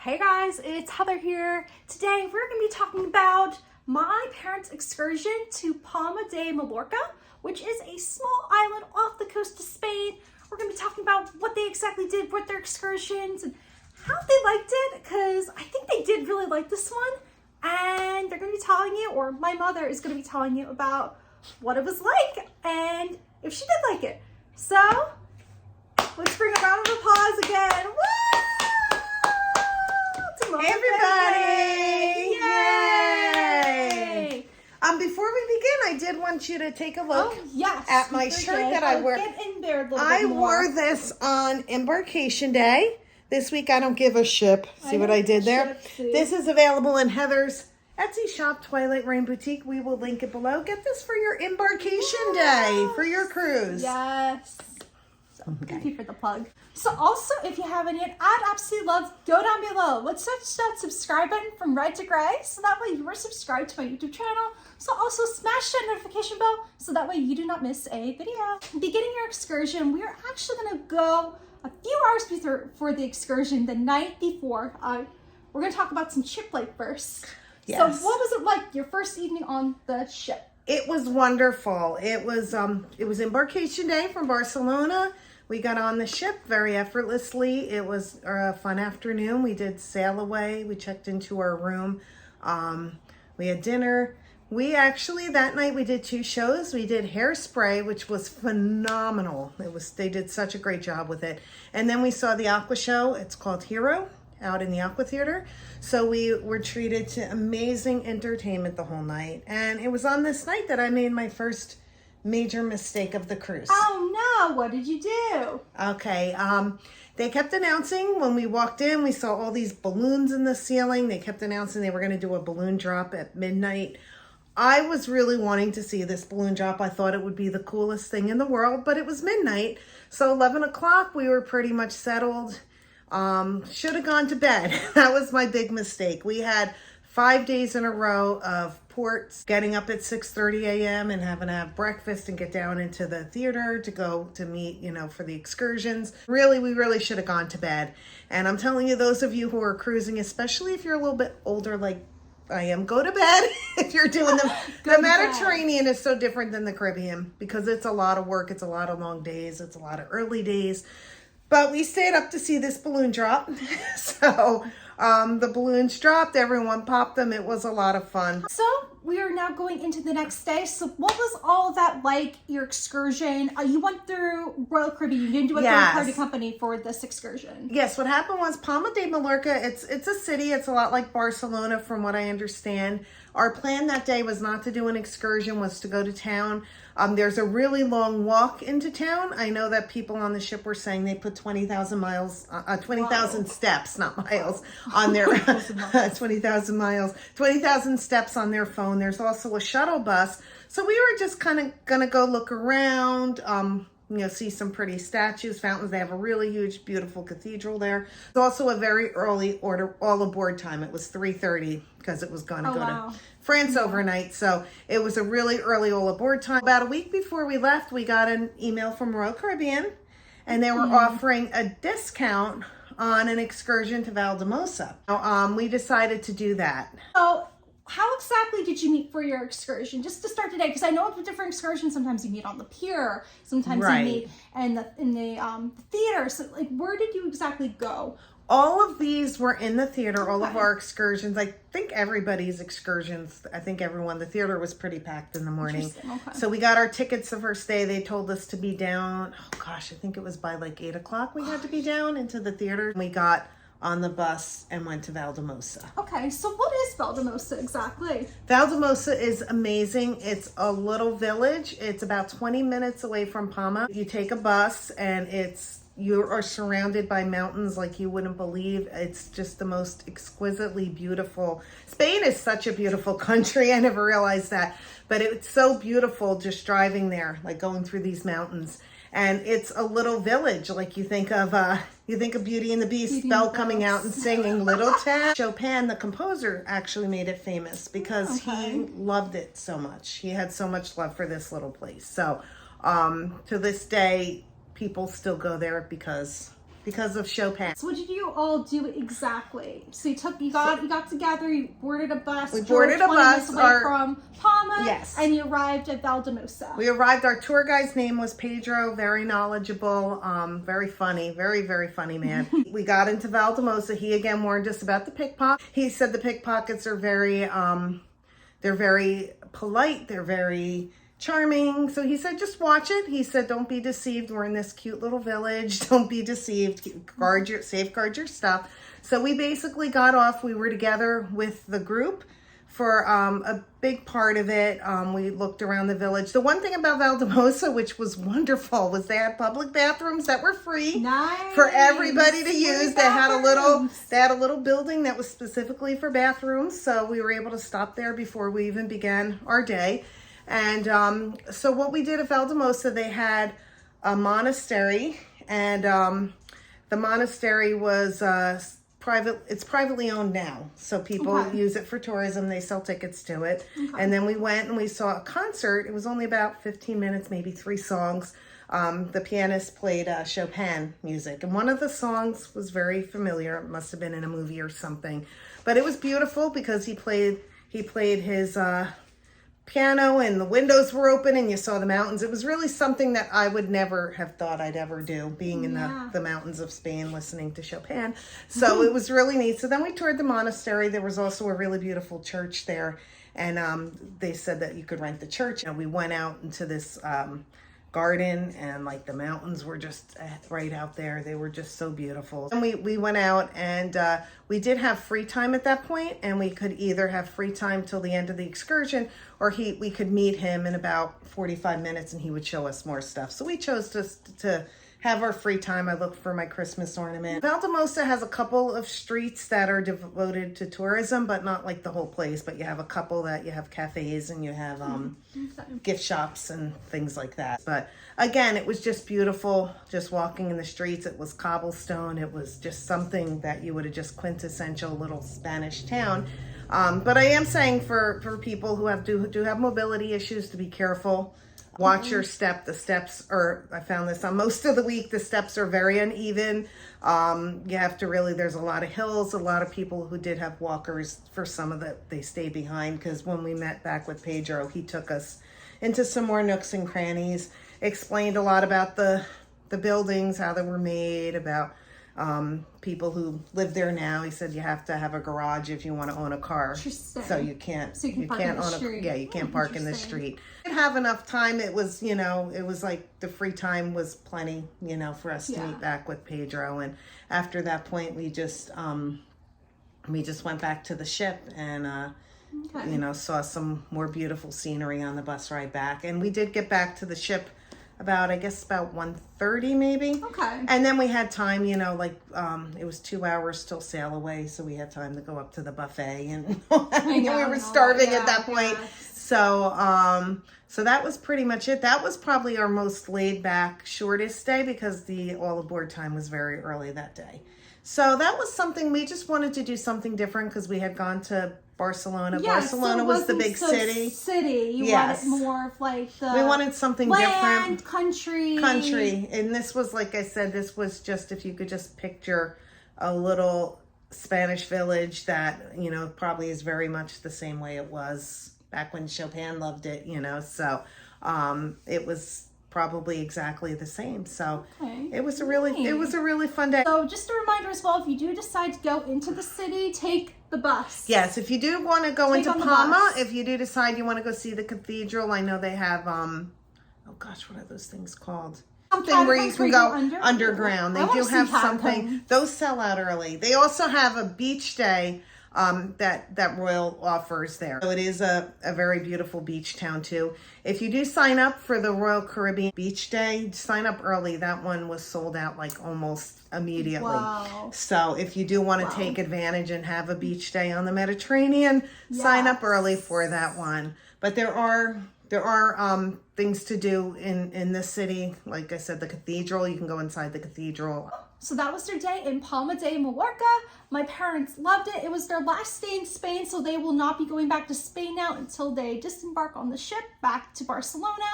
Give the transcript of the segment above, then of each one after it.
Hey guys, it's Heather here. Today we're going to be talking about my parents' excursion to Palma de Mallorca, which is a small island off the coast of Spain. We're going to be talking about what they exactly did with their excursions and how they liked it, because I think they did really like this one. And they're going to be telling you, or my mother is going to be telling you about what it was like and if she did like it. So let's bring a round of applause again. Woo! Hey everybody! Yay! Before we begin, I did want you to take a look at my shirt that I wear. Get in there a little I bit more. wore this on Embarkation Day. This week I don't give a ship. See what I did there? This is available in Heather's Etsy shop, Twilight Rain Boutique. We will link it below. Get this for your Embarkation Day, for your cruise. Yes. So, thank you for the plug. So also, if you haven't yet, I'd absolutely love, go down below. Let's touch that subscribe button from red to gray, so that way you are subscribed to my YouTube channel. So also smash that notification bell, so that way you do not miss a video. Beginning your excursion, we are actually going to go a few hours before the excursion, the night before. We're going to talk about some ship life first. Yes. So what was it like your first evening on the ship? It was wonderful. It was Embarkation Day from Barcelona. We got on the ship very effortlessly. It was a fun afternoon. We did sail away. We checked into our room. We had dinner. We actually, that night we did 2 shows. We did Hairspray, which was phenomenal. They did such a great job with it. And then we saw the aqua show. It's called Hero, out in the Aqua Theater. So we were treated to amazing entertainment the whole night. And it was on this night that I made my first major mistake of the cruise. Oh no, what did you do? Okay, they kept announcing when we walked in, we saw all these balloons in the ceiling. They kept announcing they were going to do a balloon drop at midnight. I was really wanting to see this balloon drop. I thought it would be the coolest thing in the world, but it was midnight. So 11 o'clock, we were pretty much settled. Should have gone to bed. That was my big mistake. We had 5 days in a row of ports, getting up at 6:30 a.m. and having to have breakfast and get down into the theater to go to meet, for the excursions. We really should have gone to bed. And I'm telling you, those of you who are cruising, especially if you're a little bit older like I am, go to bed. If you're doing the Mediterranean is so different than the Caribbean because it's a lot of work. It's a lot of long days. It's a lot of early days. But we stayed up to see this balloon drop. So the balloons dropped, everyone popped them. It was a lot of fun. So we are now going into the next day. So what was all of that like, your excursion? You went through Royal Caribbean. You didn't do a third-party company for this excursion. Yes, what happened was Palma de Mallorca, it's a city. It's a lot like Barcelona from what I understand. Our plan that day was not to do an excursion, was to go to town. There's a really long walk into town. I know that people on the ship were saying they put 20,000 miles, 20,000 steps, not miles, on their 20,000 miles, 20,000 steps on their phone. There's also a shuttle bus. So we were just kind of going to go look around, see some pretty statues, fountains. They have a really huge, beautiful cathedral there. There's also a very early all aboard time. It was 3:30 because it was going to go to France overnight. So it was a really early all aboard time. About a week before we left, we got an email from Royal Caribbean and they were offering a discount on an excursion to Valldemossa. So, we decided to do that. So how exactly did you meet for your excursion? Just to start today, because I know with different excursions, sometimes you meet on the pier, sometimes you meet in the theater. So like, where did you exactly go? All of these were in the theater, all of our excursions. I think everybody's excursions, the theater was pretty packed in the morning. So we got our tickets the first day. They told us to be down, I think it was by like 8 o'clock we had to be down into the theater. We got on the bus and went to Valldemossa. Okay, so what is Valldemossa exactly? Valldemossa is amazing. It's a little village. It's about 20 minutes away from Palma. You take a bus and you are surrounded by mountains like you wouldn't believe. It's just the most exquisitely beautiful. Spain is such a beautiful country. I never realized that, but it's so beautiful just driving there, like going through these mountains. And it's a little village, like you think of Beauty and the Beast, Belle coming out and singing Little Town. Chopin, the composer, actually made it famous because he loved it so much. He had so much love for this little place. So to this day, people still go there because because of Chopin. So what did you all do exactly? So you got together, you boarded a bus. We boarded a bus away from Palma. Yes. And you arrived at Valldemossa. We arrived. Our tour guide's name was Pedro. Very knowledgeable. Very funny. Very, very funny man. We got into Valldemossa. He again warned us about the pickpocket. He said the pickpockets are very, they're very polite. They're very charming. So he said, just watch it. He said, don't be deceived. We're in this cute little village. Don't be deceived. Safeguard your stuff. So we basically got off. We were together with the group for a big part of it. We looked around the village. The one thing about Valldemossa, which was wonderful, was they had public bathrooms that were free. Nice. For everybody to use. They had a little building that was specifically for bathrooms. So we were able to stop there before we even began our day. And so what we did at Valldemossa, they had a monastery, and the monastery was private. It's privately owned now, so people use it for tourism. They sell tickets to it. And then we went and we saw a concert. It was only about 15 minutes, maybe 3 songs. The pianist played Chopin music, and one of the songs was very familiar. It must have been in a movie or something, but it was beautiful because he played his piano and the windows were open and you saw the mountains. It was really something that I would never have thought I'd ever do, being in the mountains of Spain listening to Chopin. So it was really neat. So then we toured the monastery. There was also a really beautiful church there, and they said that you could rent the church. And we went out into this garden, and like the mountains were just right out there. They were just so beautiful. And we went out, and we did have free time at that point, and we could either have free time till the end of the excursion, or we could meet him in about 45 minutes and he would show us more stuff. So we chose to have our free time. I looked for my Christmas ornament. Valldemossa has a couple of streets that are devoted to tourism, but not like the whole place. But you have a couple that you have cafes and you have gift shops and things like that. But again, it was just beautiful, just walking in the streets. It was cobblestone. It was just something that you would have just quintessential little Spanish town. But I am saying for people who do have mobility issues to be careful. Watch your step. The steps are, I found this on most of the week, the steps are very uneven. You have to really, there's a lot of hills. A lot of people who did have walkers, for some of that, they stay behind, because when we met back with Pedro, he took us into some more nooks and crannies, explained a lot about the buildings, how they were made, about people who live there now. He said you have to have a garage if you want to own a car. So you can't you can't park in the street. Didn't have enough time. It was, it was like the free time was plenty, for us to meet back with Pedro. And after that point, we just went back to the ship and saw some more beautiful scenery on the bus ride back. And we did get back to the ship about 1:30 maybe. Okay. And then we had time, it was 2 hours till sail away, so we had time to go up to the buffet, and we were starving at that point. So so that was pretty much it. That was probably our most laid back, shortest day, because the all aboard time was very early that day. So that was something, we just wanted to do something different because we had gone to Barcelona. Barcelona was the big city. You wanted more of like the we wanted something different. Country. And this was, like I said, this was just, if you could just picture a little Spanish village that, probably is very much the same way it was back when Chopin loved it, so it was probably exactly the same. So it was a really fun day. So just a reminder as well, if you do decide to go into the city, take the bus. Yes, if you do want to go into Palma, if you do decide you want to go see the cathedral, I know they have oh gosh, what are those things called? Something where you can go underground. They do have something. Those sell out early. They also have a beach day that Royal offers there. So it is a very beautiful beach town too. If you do sign up for the Royal Caribbean Beach Day, sign up early. That one was sold out like almost immediately. Wow. So if you do want to take advantage and have a beach day on the Mediterranean, sign up early for that one. But there are things to do in this city. Like I said, the cathedral, you can go inside the cathedral. So that was their day in Palma de Mallorca. My parents loved it. It was their last day in Spain, so they will not be going back to Spain now until they disembark on the ship back to Barcelona.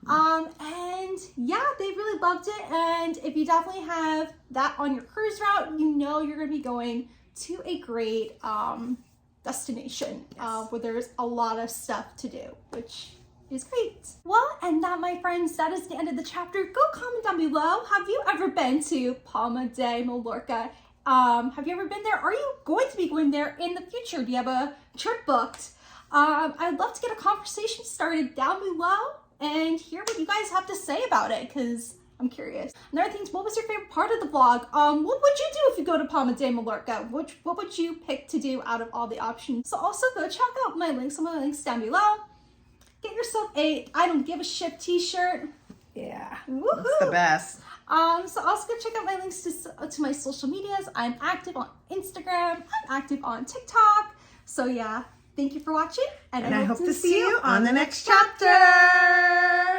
And yeah, they really loved it. And if you definitely have that on your cruise route, you know you're going to be going to a great destination where there's a lot of stuff to do, which is great. Well, and that, my friends, that is the end of the chapter. Go comment down below. Have you ever been to Palma de Mallorca? Have you ever been there? Are you going to be going there in the future? Do you have a trip booked? I'd love to get a conversation started down below and hear what you guys have to say about it, because I'm curious. Another thing is, what was your favorite part of the vlog? What would you do if you go to Palma de Mallorca? What would you pick to do out of all the options? So also go check out my links, some of my links down below. Get yourself a I don't give a shit t-shirt. Yeah. Woohoo! It's the best. So also go check out my links to my social medias. I'm active on Instagram. I'm active on TikTok. So yeah, thank you for watching. And I hope to see you on the next chapter.